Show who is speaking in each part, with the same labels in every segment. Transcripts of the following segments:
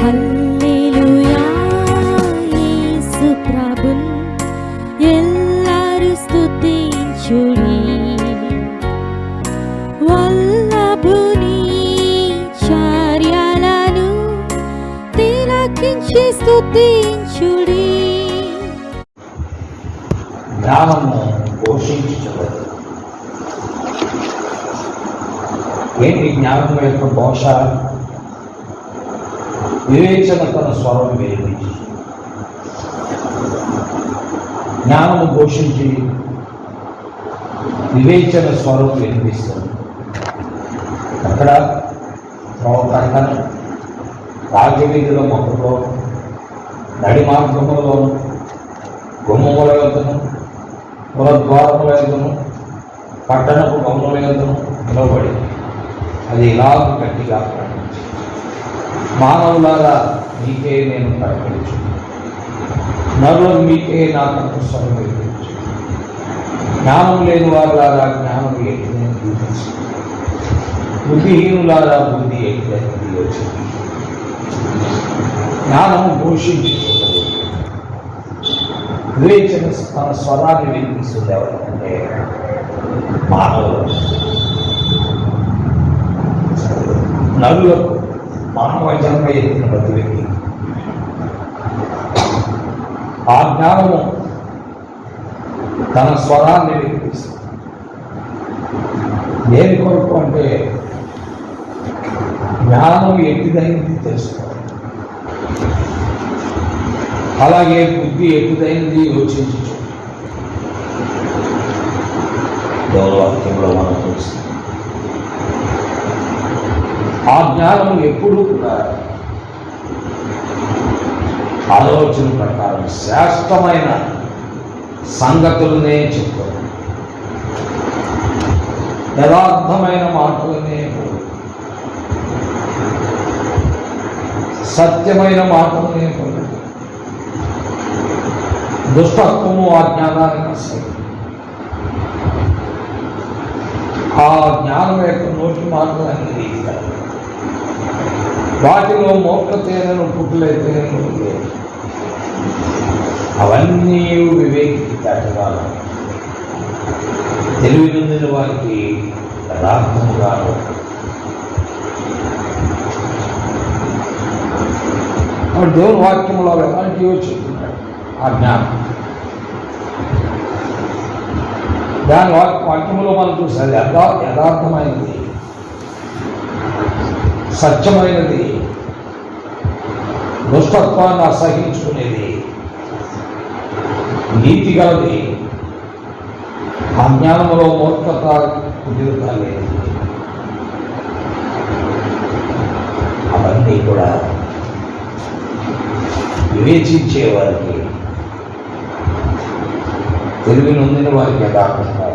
Speaker 1: హల్లెలూయా యేసు ప్రభున్ ఎల్లరు స్తుతించుడి వల్లభుని చర్యలను తిలకించి స్తుతించుడి.
Speaker 2: జ్ఞానము పోషించుచున్నది. ఏంటి జ్ఞానం యొక్క పోష? వివేచన తన స్వరం వినిపించి జ్ఞానము పోషించి వివేచన స్వరం వినిపిస్తుంది. అక్కడ ప్రకటన రాజవీధిలో మొక్కలో నడి మార్గములలో గుమ్మముల యొద్దను పురద్వారముల యొద్దను పట్టణపు గమ్ముల యొద్దను నిలబడి అది ఇలాగ గట్టిగా ప్రకటించి, మానవులారా మీకే నేను ప్రకటించు, నరులు మీకే నాకు స్వరం వినిపించు, జ్ఞానం లేని వారులారా జ్ఞానం ఏంటిదని చూపించు, బుద్ధిహీనులారా బుద్ధి ఏంటిదని తెలియచ్చు. జ్ఞానము పోషించుకుంటుంది. వివేచన తన స్వరాన్ని వినిపిస్తుంది. ఎవరికంటే మానవులు, నరులకు, మానవ జన్మ ఎత్తిన ప్రతి వ్యక్తి ఆ జ్ఞానము తన స్వరాన్ని వినిపిస్తుంది. దేని కొరకు అంటే జ్ఞానం ఎట్టిదైంది తెలుసుకోవాలి, అలాగే బుద్ధి ఎట్టిదైంది యోచించు. గౌరవాక్యంలో మనం చూస్తాం. ఆ జ్ఞానము ఎప్పుడూ కూడా ఆలోచన ప్రకారం శ్రేష్టమైన సంగతులనే చెప్తారు, యథార్థమైన మాటలనే, సత్యమైన మాటలనే, దుష్టత్వము ఆ జ్ఞానానికి అసలు. ఆ జ్ఞానం యొక్క నోటి మాటలు అన్ని రీతిగా వాటిలో మోక్షతేనను పుట్టులైతేనను లేదు. అవన్నీ వివేకి దాటగాలు, తెలివి నొందిన వారికి యథార్థముగా. దేవుని వాక్యంలో ఎలాంటివో చెప్తున్నాడు ఆ జ్ఞానం. దాని వాక్యంలో మనం చూసాలి, యథార్థమైనది, సత్యమైనది, దుష్టత్వాన్ని అసహించుకునేది, నీతి గలది, ఆ జ్ఞానంలో మూర్ఖత కుదిరుత లేదు. అవన్నీ కూడా వివేచించే వారికి, తెలివి నొందిన వారికి యథార్థంగా.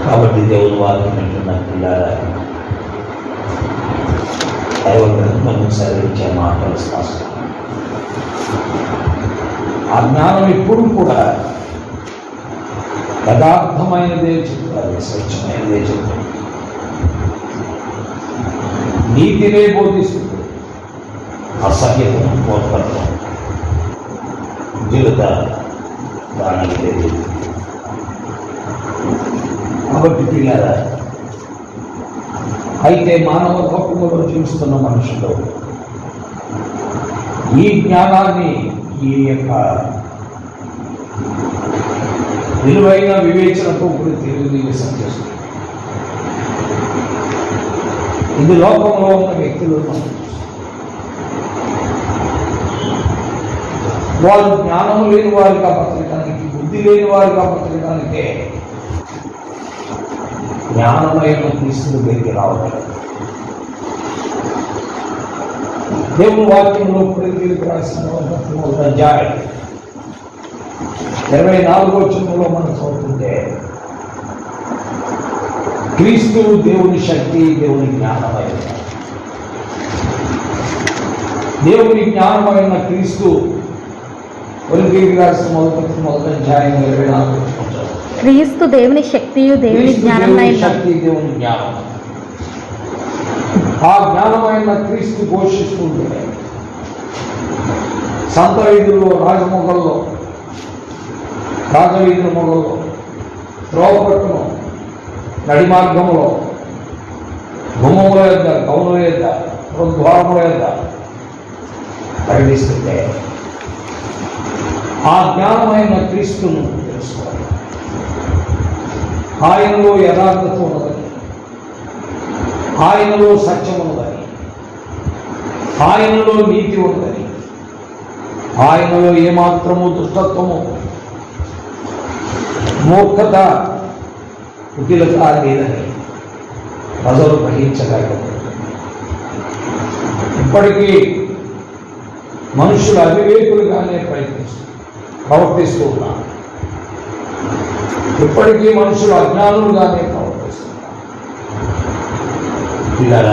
Speaker 2: కాబట్టి దేవుని వారిని వింటున్న పిల్లారా, దైవ గ్రంథము సెలవించే మాటలు స్పష్టం. ఆ జ్ఞానం ఎప్పుడు కూడా యథార్థమైనదే చెప్తారు, స్వచ్ఛమైనదే చెప్తారు, నీతినే బోధిస్తుంది. అసహ్యతను కోల్పడతాం జీవిత దానికి తెలియదు. కాబట్టి పిల్లారా, అయితే మానవ లోకములో జీవిస్తున్న మనుషులు ఈ జ్ఞానాన్ని, ఈ యొక్క విలువైన వివేచనతో కూడా తెలియజేసం చేస్తుంది. ఇది లోకంలో ఉన్న వ్యక్తులు వారు జ్ఞానము లేని వారిగా బతకడానికి, బుద్ధి లేని వారిగా బతకడానికే జ్ఞానమైన క్రీస్తు దగ్గరికి రావాలి. దేవుని వాక్యంలో ప్రేరితులకు రాసిన 24వ వచనంలో మనం చదువుతుంటే, క్రీస్తు దేవుని శక్తి, దేవుని జ్ఞానమైన, దేవుని జ్ఞానమైన క్రీస్తు. కొరింథీయులకు రాసిన మొదటి అధ్యాయం 24వ వచనం,
Speaker 1: క్రీస్తు దేవుని శక్తియు దేవుని జ్ఞానమైన,
Speaker 2: శక్తి దేవుని జ్ఞానం. ఆ జ్ఞానమైన క్రీస్తు పోషిస్తుంటే సంత వీధుల్లో రాజవీధుల మొగల్లో త్రోవపట్టును నడి మార్గంలో గుమ్మముల యొద్ద గౌనుల యొద్ద ద్వారముల యొద్ద ప్రకటిస్తుంటే ఆ జ్ఞానమైన క్రీస్తును తెలుసుకోవాలి. ఆయనలో యథార్థత ఉన్నదని, ఆయనలో సత్యం ఉన్నదని, ఆయనలో నీతి ఉన్నదని, ఆయనలో ఏమాత్రము దుష్టత్వము మూర్ఖత కుటిలత లేదని ప్రజలు గ్రహించగలరు. ఇప్పటికీ మనుషులు అవివేకులుగానే ప్రవర్తిస్తూ ఉన్నారు. ఇప్పటికీ మనుషులు అజ్ఞానులుగానే ప్రవర్తిస్తున్నారు. పిల్లల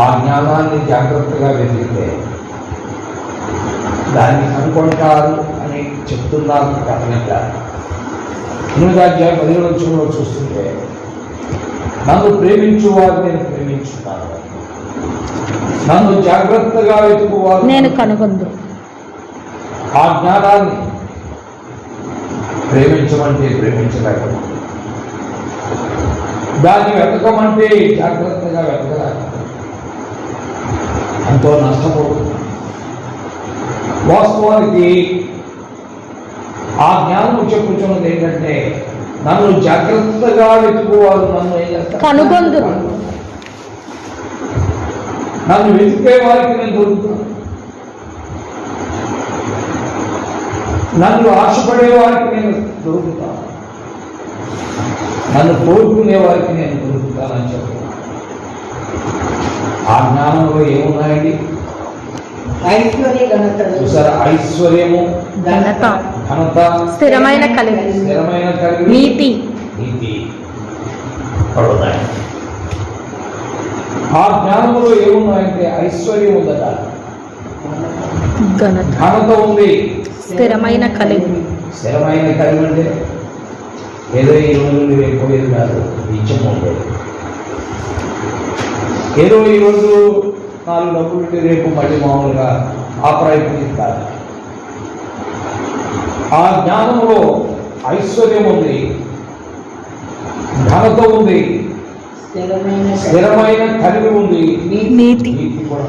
Speaker 2: ఆ జ్ఞానాన్ని జాగ్రత్తగా వెతికితే దాన్ని కనుగొంటారు అని చెప్తున్నారు కథనంగా. 8వ అధ్యాయం 10వ వచనంలో చూస్తుంటే, నన్ను ప్రేమించు వారు నేను ప్రేమించున్నాను, నన్ను జాగ్రత్తగా వెతుకువారు
Speaker 1: నేను కనుగొందు.
Speaker 2: ఆ జ్ఞానాన్ని ప్రేమించమంటే ప్రేమించలేకపోతే, దాన్ని వెతకమంటే జాగ్రత్తగా వెతకలేకపోతే ఎంతో నష్టపోతుంది. వాస్తవానికి ఆ జ్ఞానం చెప్పుచున్నది ఏంటంటే, నన్ను జాగ్రత్తగా వెతుకువారు నన్ను ఏం చేస్తారు?
Speaker 1: కనుగొందురు.
Speaker 2: నన్ను వెతికే వారికి నేను దొరుకుతాను. నన్ను ఆశపడే వారికి నేను దొరుకుతాను. నన్ను కోరుకునే వారికి నేను దొరుకుతానని చెప్తాను. ఆ జ్ఞానంలో ఏమున్నాయండి? చూసారా? ఐశ్వర్యము,
Speaker 1: ఘనత,
Speaker 2: స్థిరమైన కలిగి,
Speaker 1: నీతి
Speaker 2: ఉన్నాయి. ఆ జ్ఞానంలో ఏమున్నాయంటే ఐశ్వర్యం ఉందట, ఘనత ఉంది,
Speaker 1: స్థిరమైన కలిగి.
Speaker 2: స్థిరమైన కలిగి అంటే ఏదో ఈ రోజు రేపోయేది కాదు, నిత్యం ఉండేది. ఏదో ఈరోజు 4 డబ్బులు రేపు మళ్ళీ మామూలుగా ఆ ప్రయత్నం కాదు. ఆ జ్ఞానంలో ఐశ్వర్యం ఉంది, ఘనత ఉంది, స్థిరమైన కలిగి ఉంది,
Speaker 1: నీతి
Speaker 2: కూడా.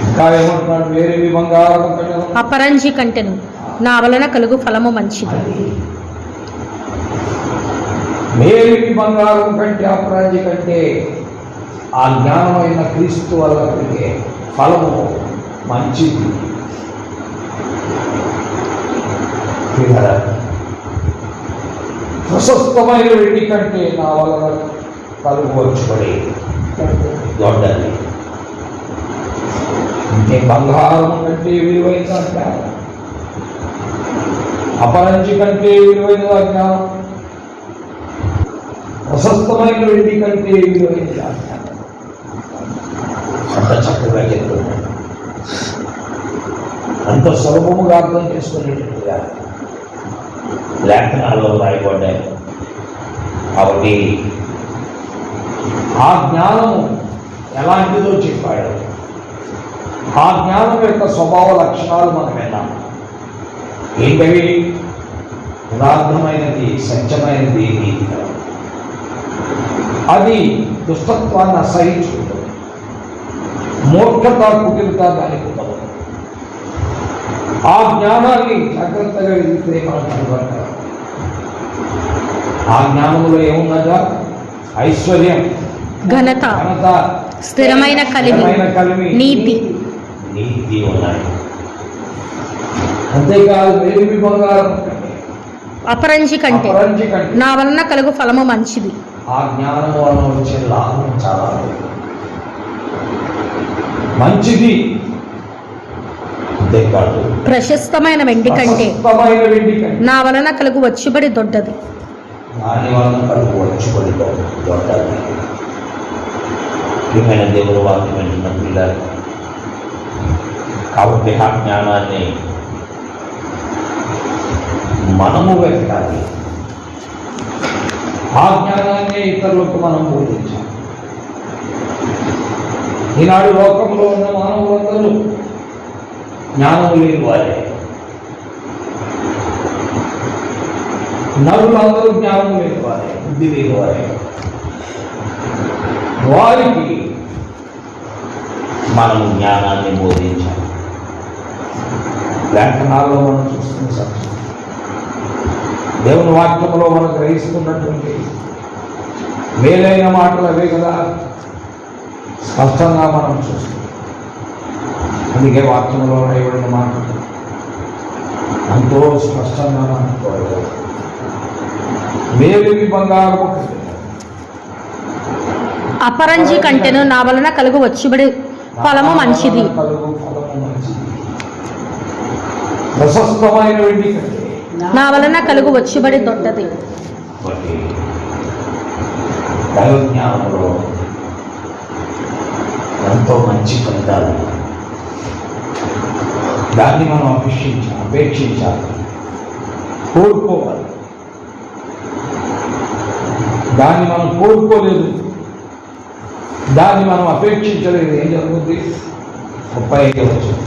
Speaker 2: ఇంకా ఏమంటున్నాడు? వేరే బంగారం
Speaker 1: అపరంజి కంటెను, నా వలన కలుగు ఫలము మంచిది.
Speaker 2: మేలిమి బంగారం కంటే అపరాజి కంటే ఆ జ్ఞానమైన క్రీస్తు వల్ల కలిగే ఫలము మంచిది. ప్రశస్తమైన వెండి కంటే నా వలన కలుగవచ్చుబడి దొడ్డది. అంటే బంగారం కంటే విలువైన జ్ఞానం, అపరంజి కంటే విలువైన జ్ఞానం, ప్రశస్తమైన వెండి కంటే విలువైన జ్ఞానం. అంత చక్కగా చెప్తున్నాడు, అంత సులభముగా అర్థం చేసుకునేటట్టుగా లేఖనాల్లో రాయబడ్డాయి. కాబట్టి ఆ జ్ఞానము ఎలాంటిదో చెప్పాడు. ఆ జ్ఞానం యొక్క స్వభావ లక్షణాలు మనం విన్నాం. ఏంటవి? యథార్థమైనది, సత్యమైనది, నీతికరం. అది దుష్టత్వాన్ని అసహించుకుంటుంది. మూర్ఖత, కుటిలత దానికి ఉండదు. ఆ జ్ఞానాన్ని జాగ్రత్తగా వెళ్తే మనం కనుగొంటాం. ఆ జ్ఞానంలో ఏమున్నదా? ఐశ్వర్యం,
Speaker 1: ఘనత, స్థిరమైన కలిమి, నీతి
Speaker 2: ఉన్నాయి. అంతేకాదు, మేలిమి బంగారం
Speaker 1: అపరంజి కంటే నా వలన కలుగు ఫలము మంచిది.
Speaker 2: ఆ జ్ఞానం వలన వచ్చే లాభం చాలా మంచిది. అంతేకాదు,
Speaker 1: ప్రశస్తమైన వెండి కంటే నా వలన కలుగు వచ్చుబడి దొడ్డది.
Speaker 2: దాని వలన కలుగు వచ్చుబడి దొడ్డది. ప్రియమైన దేవుడు వాక్యం వింటున్న పిల్లలు, కాబట్టి ఆ జ్ఞానాన్ని మనము వెతకాలి. ఆ జ్ఞానాన్ని ఇతరులకు మనం బోధించాలి. ఈనాడు లోకంలో ఉన్న మానవులందరూ జ్ఞానము లేని వారే. నరులందరూ జ్ఞానం లేని వారే, బుద్ధి లేని వారే. వారికి మనము జ్ఞానాన్ని బోధించాలి. లేఖనాల్లో మనం చూస్తున్న సత్యం, దేవుని వాక్యంలో మనం గ్రహిస్తున్నటువంటి మేలైన మాటలు అవే కదా స్పష్టంగా మనం చూస్తాం. అందుకే వాక్యంలో రాయబడిన మాటలు ఎంతో స్పష్టంగా మనం చూడగలం. మేలుకి బంగారము
Speaker 1: అపరంజి కంటెను నా వలన కలుగు వచ్చుబడి ఫలము మంచిది.
Speaker 2: ప్రశస్తమైన వెండి కంటే
Speaker 1: నా వలన కలుగు వచ్చుబడి దొడ్డది.
Speaker 2: దైవ జ్ఞానంలో ఎంతో మంచి ఫలితాలు, దాన్ని మనం అపేక్షించాలి, కోరుకోవాలి. దాన్ని మనం కోరుకోలేదు, దాన్ని మనం అపేక్షించలేదు. ఏం జరుగుతుంది? 35 వచ్చింది.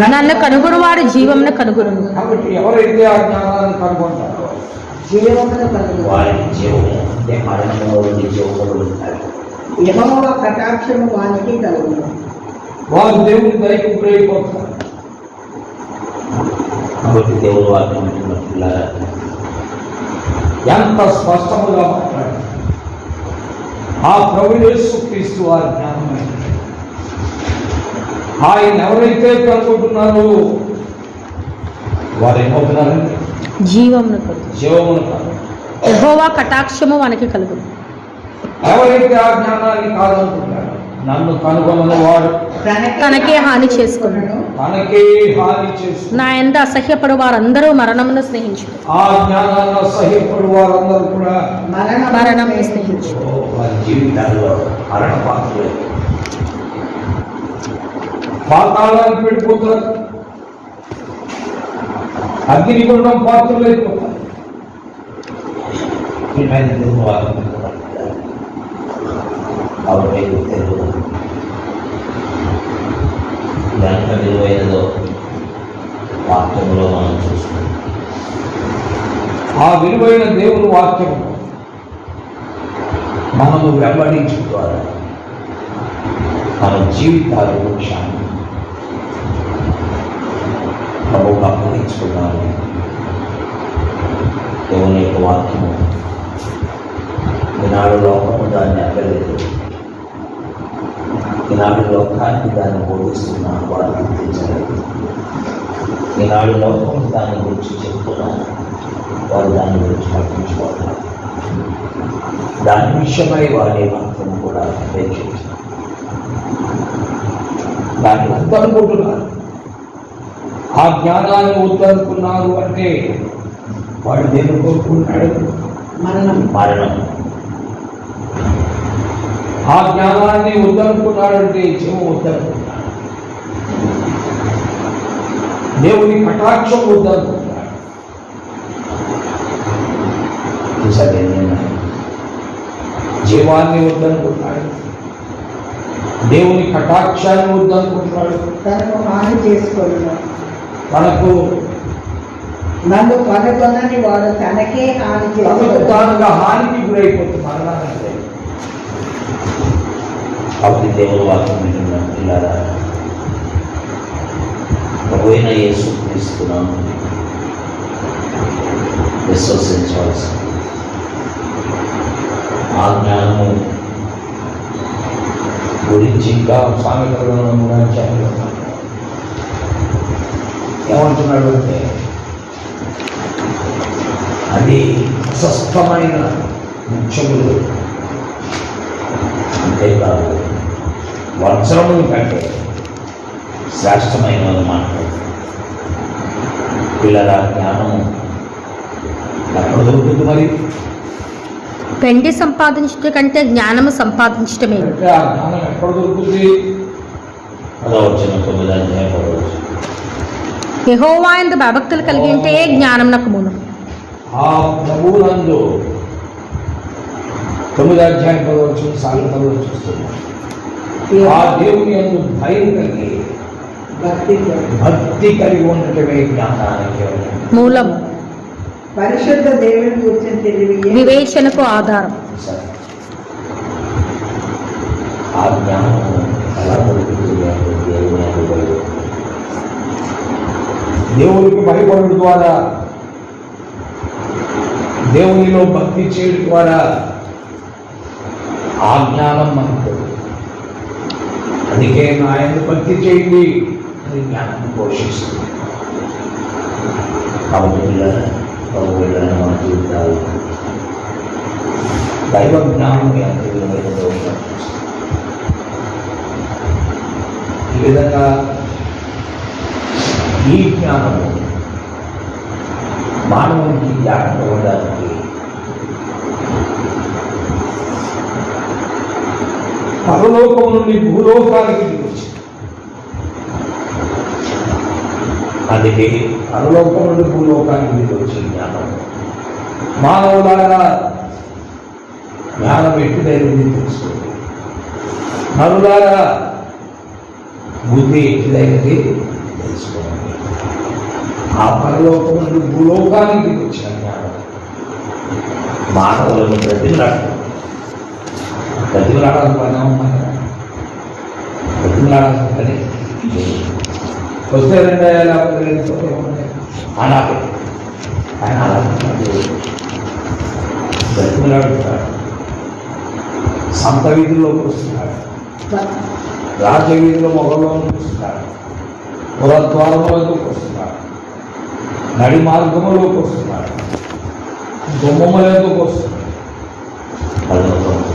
Speaker 1: నన్ను కనుగొను వాడు జీవమును కనుగొను.
Speaker 2: కాబట్టి ఎవరైతే ఆ జ్ఞానాన్ని కనుగొంటారో వారికి జీవము అంటే మరణంలో జీవములు ఉంటారు.
Speaker 3: యెహోవా కటాక్షము వానికి కలుగును.
Speaker 2: వారు దేవుని దయకు ప్రేరిపోతారు. కాబట్టి దేవుని వాక్యం ఎంత స్పష్టముగా మాట్లాడారు. ఆ ప్రభువు యేసుక్రీస్తు వారి జ్ఞానమైన ఆయన ఎవరైతే కనుగొంటున్నారో వారు ఏమవుతున్నారండి?
Speaker 1: జీవమును కలుగు.
Speaker 2: జీవమును కాదు.
Speaker 1: యెహోవా కటాక్షము వానికి కలుగు.
Speaker 2: ఎవరైతే ఆ జ్ఞానాన్ని కాదనుకుంటారో, నన్ను కనుగొన్న వాడు
Speaker 1: తనకే హాని చేసుకున్నాడు.
Speaker 2: తనకే హాని చేసుకున్నాడు.
Speaker 1: నా యందు అసహ్యపడు వారందరూ మరణమును స్నేహించు.
Speaker 2: ఆ జ్ఞానాన్ని అసహ్యపడు వారందరూ కూడా
Speaker 1: మరణమును స్నేహించు.
Speaker 2: వారి జీవితాల్లో మరణ పాత్రలే, పాతాళానికి వెళ్ళిపోతారు, అగ్నిగుండం పాత్రలు అయిపోతారు.
Speaker 4: ఎంత విలువైనదో వాక్యంలో మనం చూస్తున్నాం.
Speaker 2: ఆ విలువైన దేవుని వాక్యం మనము వెంబడించుకోవాలి. మన జీవితాలు శాంతి ప్రభువుకు అప్పగించుకున్నాము. దేవుని యొక్క వాక్యము ఈనాడు లోకము దాన్ని అక్కలేదు. ఈనాడు లోకానికి దాన్ని బోధిస్తున్నాను, వారు గుర్తించలేదు. ఈనాడు లోకము దాని గురించి చెప్తున్నాను, వారు దాని గురించి పట్టించుకోవాలి. దాని విషయమై వారి మాత్రం కూడా అపేక్షించారు. దాన్ని వద్దనుకుంటున్నారు. ఆ జ్ఞానాన్ని వద్దనుకున్నారు అంటే వాడు దేన్ని కోరుకుంటాడు? మరణం. ఆ జ్ఞానాన్ని వద్దనుకున్నాడంటే జీవం వద్దనుకున్నాడు. దేవుని కటాక్షం వద్దనుకున్నాడు. చూసాడు, జీవాన్ని వద్దనుకున్నాడు, దేవుని కటాక్షాన్ని వద్దనుకుంటున్నాడు.
Speaker 3: తనకు హాని చేసుకున్నాడు.
Speaker 2: తనకు
Speaker 3: నన్ను కనుగొనని వాడు తనకే హాని చేసుకున్నాడు.
Speaker 2: తానుగా హానికి గురైపోతుంది, మరణానికి.
Speaker 4: కాబట్టి దేవుని వాక్యం వింటున్నాం పిల్లరా, ప్రభువైన యేసుక్రీస్తునామమున విశ్వసించవలసి. ఆ జ్ఞానము
Speaker 2: గురించి ఇంకా సామెతలలో ఏమంటున్నాడు అంటే అది స్వస్థమైన ముఖ్యములు,
Speaker 4: అంతేకాదు
Speaker 2: వజ్రముల కంటే
Speaker 4: శ్రేష్టమైన మాట్లాడు. పిల్లల జ్ఞానము
Speaker 2: ఎక్కడ దొరుకుతుంది? మరి
Speaker 1: పెండి సంపాదించట కంటే జ్ఞానము సంపాదించటమే.
Speaker 2: అంటే ఆ జ్ఞానం ఎక్కడ దొరుకుతుంది?
Speaker 4: 9వ అధ్యాయం 10వ వచనం.
Speaker 1: యెహోవా యందు భయభక్తులు కలిగి ఉంటే జ్ఞానం నాకు మూలం.
Speaker 2: ఆ ప్రభువునందు 9వ అధ్యాయం 10వ వచనం సాయంత్రంలో చూస్తున్నాం. ఆ దేవుని యందు భయం కలిగి భక్తి కలిగి ఉండటమే జ్ఞానానికి
Speaker 1: మూలం,
Speaker 3: పరిశుద్ధ దేవుని గురించి తెలివి
Speaker 1: వివేచనకు ఆధారం.
Speaker 4: సరే. ఆ జ్ఞానం ఎలా దొరుకుతుంది అంటే దేవుని అనుభవం.
Speaker 2: దేవునికి భయపడడం ద్వారా, దేవునిలో భక్తి చేయడం ద్వారా ఆ జ్ఞానం మనకు. అందుకే ఆయన భక్తి చేయండి అని జ్ఞానం పోషిస్తుంది.
Speaker 4: కాబట్టి వీళ్ళని మన జీవితాలు
Speaker 2: దైవ జ్ఞానం
Speaker 4: ఎంత విలువైనదో
Speaker 2: ఈ విధంగా ఈ జ్ఞానము మానవునికి జ్ఞానం ఇవ్వడానికి పరలోకం నుండి భూలోకానికి దిగి వచ్చింది. అందుకే పరలోకం నుండి భూలోకానికి దిగి వచ్చే జ్ఞానం మానవులారా జ్ఞానం ఎట్టిదైనది తెలుసుకోండి. నరులారా బుద్ధి ఎట్టిదైనది తెలుసుకోండి. ఆ పరలోకం నుండి భూలోకానికి దిగి వచ్చిన జ్ఞానం
Speaker 4: మానవులను
Speaker 2: ప్రతిలాడాలి పని ఉన్నాయి. ప్రతిలాడాల్సిన పని వస్తే 2050 అలాగే ఆయన అలా ప్రతిలాడుతాడు. సంత వీధుల్లోకి వస్తున్నాడు, రాజ్య వీధిలో మొగల్లోకి వస్తున్నాడు, పురద్వారంలోకి వస్తున్నాడు, నడి మార్గంలోకి వస్తున్నాడు, గుమ్మలోకి వస్తున్నాడు.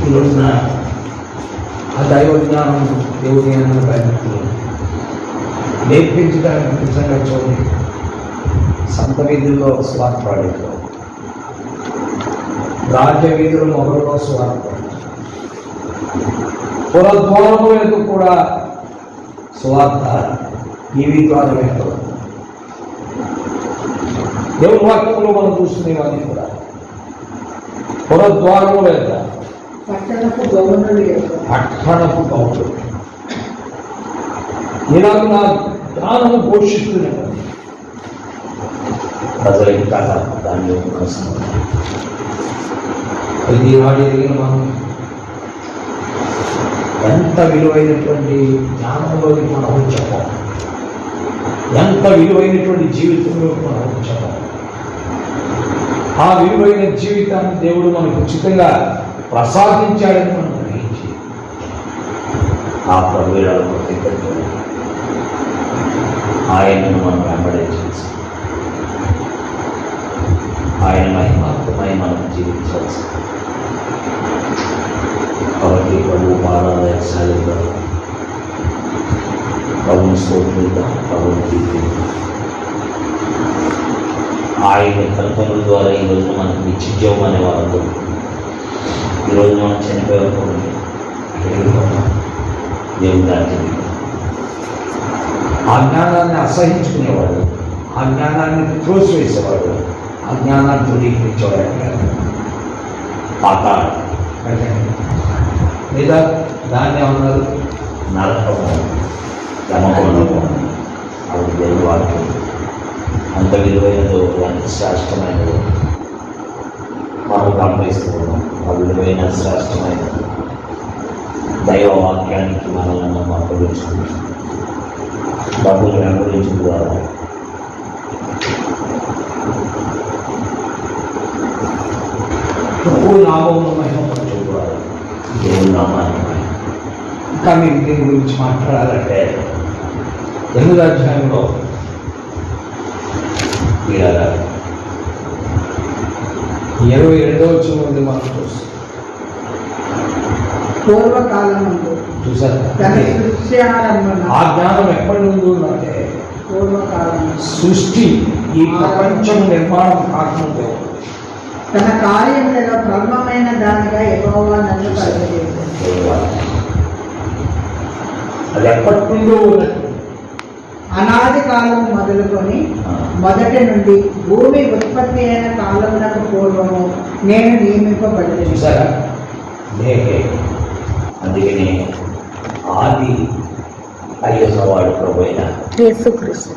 Speaker 2: ఈ రోజున ఆ దైవ జ్ఞానం దేవుని అన్న భక్తులు నేర్పించడానికి నిజంగా చూడండి. సంత వీధుల్లో స్వార్థపడేది, రాజ్య వీధులు మొదలలో స్వార్థపడేది, పురద్వారములకు కూడా స్వార్థ టీవీ ద్వారా వెళ్తారు. దేవుని వాక్యంలో మనం చూస్తున్నవన్నీ కూడా పురద్వారము లేదా
Speaker 3: పట్టణపు గౌరవులు
Speaker 2: పట్టణపు గౌరవం ఇలాగ నా జ్ఞానము పోషిస్తున్నది.
Speaker 4: ప్రజలకి కాదా దాన్ని కోసం
Speaker 2: ఈనాడు ఎదిగిన మనం ఎంత విలువైనటువంటి జ్ఞానంలోకి మనం వచ్చాము, ఎంత విలువైనటువంటి జీవితంలోకి మనం వచ్చాము. ఆ విలువైన జీవితాన్ని దేవుడు మనకు ఉచితంగా ప్రసాదించాడని మనం గ్రహించి
Speaker 4: ఆ ప్రభువులను ప్రతిపత్తులు ఆయనను మనం వెంబడించాల్సి, ఆయన మహిమాత్మై మనం జీవించాల్సి. కాబట్టి ప్రభు పాదాలయ సాగిద్దాం, ప్రభుని స్తోత్రిద్దాం, ప్రభుని కీర్తిద్దాం. ఆయన కల్పనల ద్వారా ఈరోజు మనకు నిత్యజీవం అనే వాళ్ళు, ఈరోజు మనం చనిపోయేవాళ్ళు దేవుని రాజ్యం.
Speaker 2: ఆ జ్ఞానాన్ని అసహించుకునేవాడు, ఆ జ్ఞానాన్ని త్రోసివేసేవాడు, ఆ జ్ఞానాన్ని ధృవీకరించేవాడు
Speaker 4: పాతాళం
Speaker 2: లేదా దాన్ని ఏమన్నారు
Speaker 4: నరకము, యమకోణము, అది దేవుని వాక్యం. అంత విలువైనదో, ఎంత శ్రేష్టమైనదో మనం గమనిస్తూ ఉన్నాం. ఆ విలువైన శ్రేష్టమైన దైవ వాక్యానికి మనల్ని మనం అప్పగించుకుంటాం. డబ్బులు వెంబడించిన ద్వారా
Speaker 2: ప్రభు నామమును మహిమపరచడం ద్వారా
Speaker 4: దేవుని నామాన్ని
Speaker 2: ఇంకా మీరు దీని గురించి మాట్లాడాలంటే 8వ అధ్యాయంలో
Speaker 4: వీళ్ళ
Speaker 2: 22వ వచనం మనం చూస్తాం.
Speaker 3: పూర్వకాలమందు
Speaker 2: చూసారు
Speaker 3: తన సృష్టి ఆరంభం
Speaker 2: ఆ జ్ఞానం ఎప్పటి నుండి ఉందంటే
Speaker 3: పూర్వకాలం
Speaker 2: సృష్టి ఈ ప్రపంచం నిర్మాణం కాకముందే
Speaker 3: తన కార్యములలో క్రమమైన దానిగా యెహోవా నన్ను కలుగజేశాడు.
Speaker 4: దేవుని వాక్యం.
Speaker 2: అది ఎప్పటి నుండో ఉన్నట్టు
Speaker 3: అనాది కాలం మొదలుకొని మొదటి నుండి భూమి ఉత్పత్తి అయిన కాలమునకు పూర్వము నేను నియమింపబడింది.
Speaker 2: చూసారా
Speaker 4: అందుకని ఆ
Speaker 2: ఆది అయ్యున్నవాడు ప్రభు అయిన
Speaker 1: యేసుక్రీస్తు.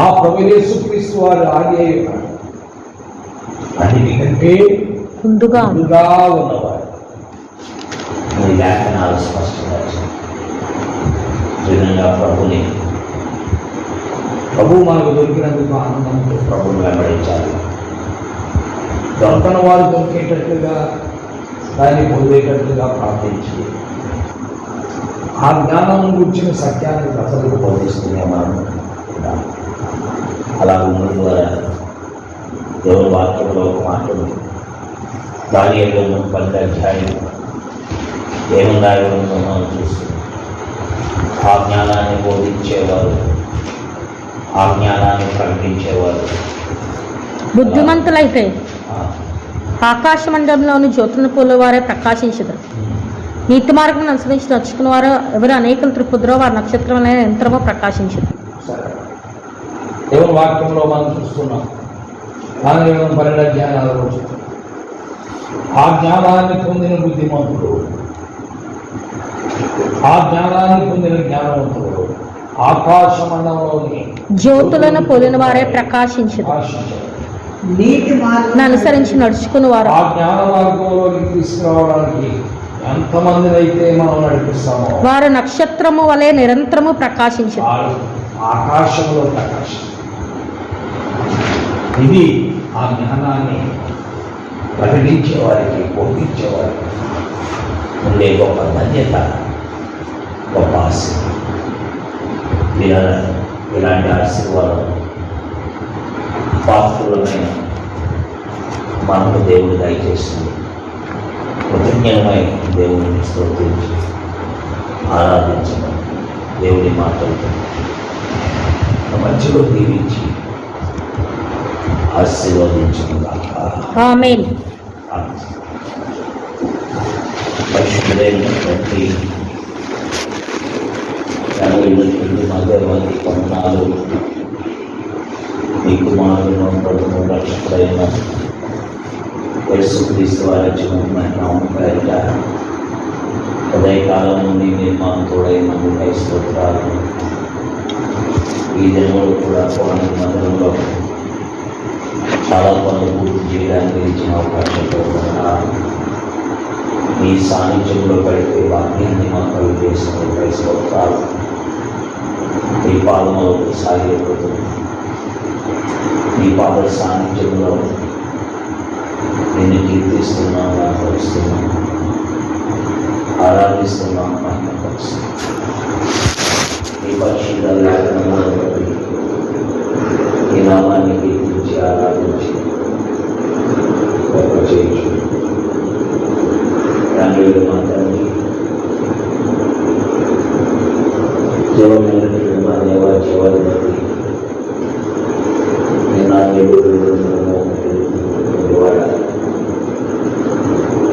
Speaker 2: ఆ ప్రభు యేసుక్రీస్తు వారు ఆది అయి ఉన్నాడు. అన్నిటికంటే
Speaker 1: ముందుగా
Speaker 2: ఉన్నవాడు.
Speaker 4: ఈ లేఖనాలు స్పష్టంగా నిజంగా
Speaker 2: ప్రభు మనకు దొరికినందుకు ఆనందంతో
Speaker 4: ప్రభుని వెంబడించాలి.
Speaker 2: దొరకని వారు దొరికేటట్లుగా దాన్ని పొందేటట్లుగా ప్రార్థించి ఆ జ్ఞానం గురించిన సత్యాన్ని ప్రజలకు
Speaker 4: బోధిస్తూనే మనం ఉండాలి. అలా ఉండడం ద్వారా దేవుని వాక్యంలో ఒక మాట ఉంది. దానియేలు 12వ అధ్యాయం ఏముందాయో మనం చూస్తున్నాం. ఆ జ్ఞానాన్ని బోధించేవారు, ఆ జ్ఞానాన్ని ప్రకటించేవారు
Speaker 1: బుద్ధిమంతులైతే ఆకాశ మండలంలోని జ్యోతులను పోలు వారే ప్రకాశించదు. నీతి మార్గం అనుసరించి నడుచుకున్న వారు ఎవరు అనేకలు త్రిపుద్రో వారి నక్షత్రమైన యంత్రమో ప్రకాశించదు.
Speaker 2: దేవుని వాక్యంలో మనం చూస్తున్నాం. దానియేలు 12వ అధ్యాయాలలో ఆ జ్ఞానాన్ని పొందిన బుద్ధిమంతుడు, ఆ జ్ఞానాన్ని పొందిన జ్ఞానవంతుడు ఆకాశ మండలంలోని
Speaker 1: జ్యోతులను పోలిన వారే ప్రకాశించదు.
Speaker 3: నీతి మార్గం
Speaker 1: అనుసరించి నడుచుకుని వారు
Speaker 2: ఆ జ్ఞాన మార్గంలోకి తీసుకురావడానికి ఎంతమందిని అయితే మనం నడిపిస్తామో
Speaker 1: వారు నక్షత్రము వలె నిరంతరము ప్రకాశించదు.
Speaker 2: ఆకాశంలో ప్రకాశం. ఇది ఆ జ్ఞానాన్ని ప్రకటించే వారికి, బోధించే వారికి
Speaker 4: ఉండే గొప్ప ధన్యత, గొప్ప ఆశీర్వాదం. ఇలాంటి ఆశీర్వాదం పాత్రులమైన మనకు దేవుడు దయచేస్తుంది. కృతజ్ఞమై దేవుడిని స్తోత్రించి ఆరాధించడం, దేవుని మాటలతో మంచిలో దీవించి ఆశీర్వదించుకుందాం.
Speaker 1: ఆమేన్.
Speaker 4: పరిశుద్ధులైనటువంటి మధ్యవర్తి కొందనాలు మీ కుమారులను ప్రభుత్వ రక్షకుడైన యేసుక్రీస్తు వారి నామముపైన ఉదయకాలం నుండి మీరు మాకు తోడైన స్తోత్రాలు. ఈ దినములు కూడా పౌరాణిక మందిరంలో చాలా పనులు పూర్తి చేయడానికి ఇచ్చిన అవకాశంతో మీ సాన్నిధ్యంలో గడిపే వాక్యాన్ని మాకు కలిగేసిన స్తోత్రాలు. మీ పాదములకు సాగిపోతుంది. మీ పాద సాన్నిధ్యంలో నేను కీర్తిస్తున్నాం, ఆరాధిస్తున్నాం, ఆరాధిస్తున్నాం. ఈ పరిశుద్ధ లేఖనాలను బట్టి ఈ నామాన్ని కీర్తించి ఆరాధించి గొప్ప చేయొచ్చు. తండ్రి మాత్రమే జీవమైనటువంటి మా దేవ జీవాన్ని బట్టి నేను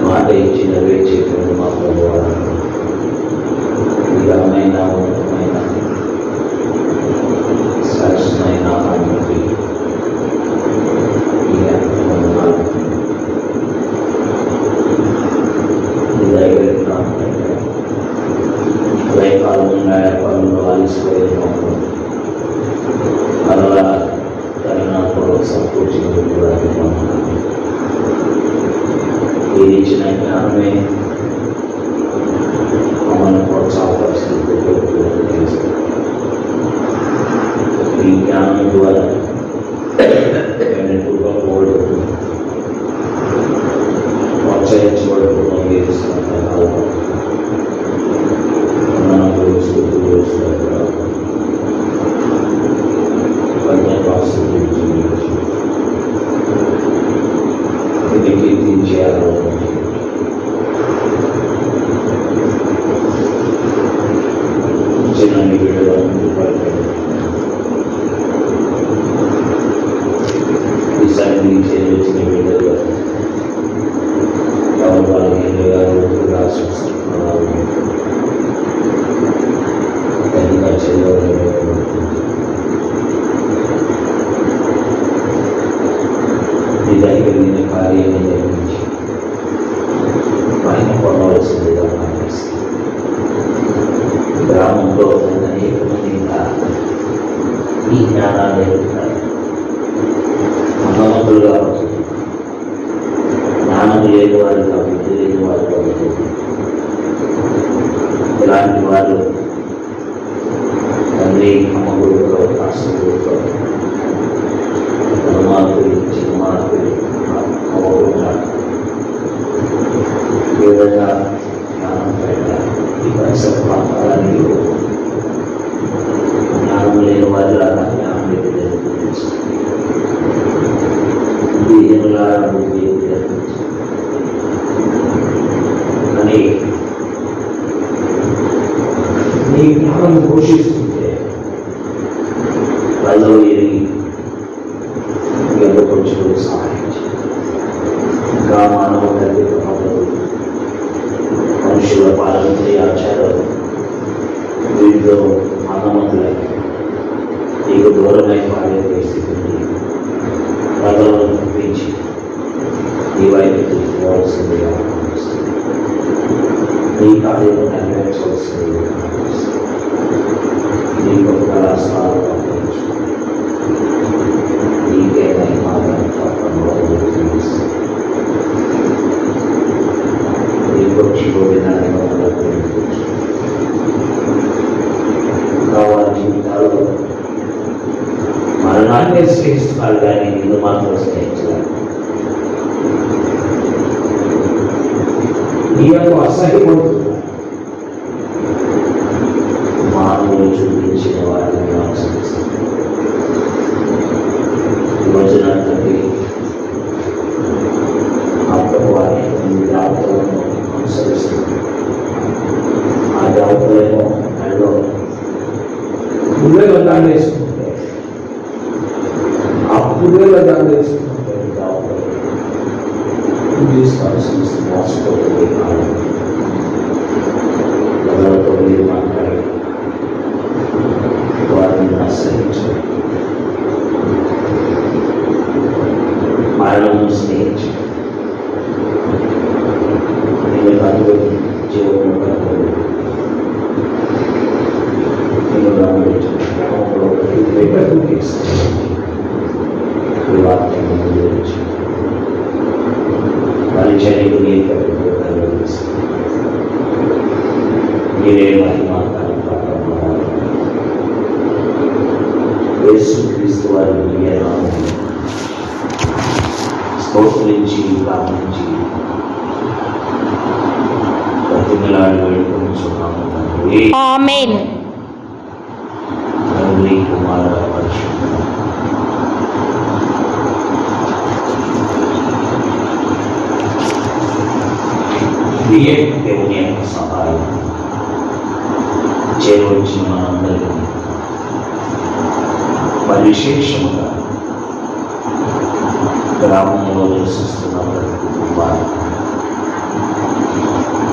Speaker 4: మాట ఇచ్చి నెరవేర్చేటువంటి మా ప్రభువాడ నిజమైన ఉన్నతమైన శ్రేష్టమైన నామాన్ని బట్టి ఉదయకాలంలో ఆలిసిపోయేది అలా తరుణాత్మలో సంపూర్తి కూడా ఇది ఇచ్చిన జ్ఞానమే మమ్మల్ని ప్రోత్సాహపరుస్తుంది. ఈ జ్ఞానం ద్వారా ఎక్కువగా పోగొడుతుంది, ప్రోత్సహించబడుతున్నాం. చిన్న వీడియో ఈసారి వచ్చిన వీడియోలో కార్యాన్ని నిర్మించి ఆయన పొందవలసిందిగా భావిస్తుంది. దొరుకుతారు. అన్నమతులు కావచ్చు, జ్ఞానం లేని వారు కావచ్చు, బుద్ధి లేని వారు కావచ్చు, ఇలాంటి వారు తండ్రి అమ్మగుడితో ఆశీర్వదితో మార్పులు చిన్న మార్పులు అవ్వకుండా ఈ విధంగా జ్ఞానం పైన ఈ పరిసర ప్రాంతాలని జ్ఞానం లేని వారి లాగా జ్ఞానం లేదు అని
Speaker 2: నీ జ్ఞానం పోషిస్తుంటే
Speaker 4: ప్రజలు ఎరిగి ఎంతకొచ్చుకుని సహాయం చేయాలి. ఇంకా మానవ తల్లి ప్రమాదాలు, మనుషుల పార్లమెంటరీ ఆచారాలు వీటిలో అన్నమతులై నీకు దూరమై పాడే పరిస్థితిని ప్రజలను తప్పించి నీ వైపు తీసుకోవాల్సిందిగా నీ కార్యము నెరవేర్చవలసిందిగా నీ గొప్ప రాష్ట్రాలు నీకేమై నీ పక్షిపోయినాన్ని వారి జీవితాల్లో మరణాన్ని స్నేహిస్తున్నారు కానీ నిన్ను మాత్రం స్నేహించాలి.
Speaker 2: నీకు అసహ్యపడుతున్నా
Speaker 4: మానవులు చూపించిన వారిని అనుసరిస్తారు. రోజున తండ్రి అప్పటి వారిని జాగ్రత్తలను అనుసరిస్తుంది. ఆ జాగ్రత్తలేమో మెడలో
Speaker 2: పుల్లెల దాన్ని వేసుకుంటే ఆ పుల్లెల దాన్ని వేసుకుంటే
Speaker 4: తీసుకోవాల్సిన మోసపోతుంది కాదు. ఎవరితో మీరు మాట్లాడి వారిని ఆశ్రయించండి, మరణము స్నేహించండి. నేను కనుగొ జీవము కనుగొని నేను గమనించండి గ్రామంలో పెట్టకు తీసుకుంటాను. ఈ వాక్యం గురించి పరిచయకు మీరే మహిమ యేసు క్రీస్తు వారి స్తోత్రించి ప్రార్థించి ప్రతిమలాడి వేడుకొనిచున్నాము తండ్రి.
Speaker 1: ఆమేన్.
Speaker 4: తండ్రి కుమార పరిశుద్ధ దేవుని యొక్క సహాయం చేరవచ్చిన మనందరికీ పరిశేషముగా గ్రామంలో నివసిస్తున్న ప్రతి కుటుంబాన్ని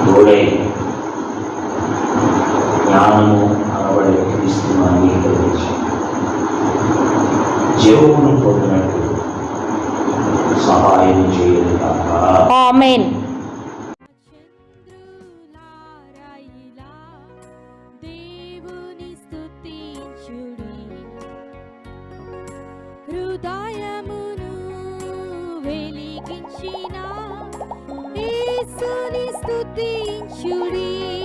Speaker 4: తోడై జ్ఞానము అనబడే క్రీస్తును అంగీకరించి జీవమును పొందినట్టు సహాయం చేయను కాక.
Speaker 1: ఆమేన్.
Speaker 5: హృదయమును వెలిగించిన యేసుని స్తుతించుడి.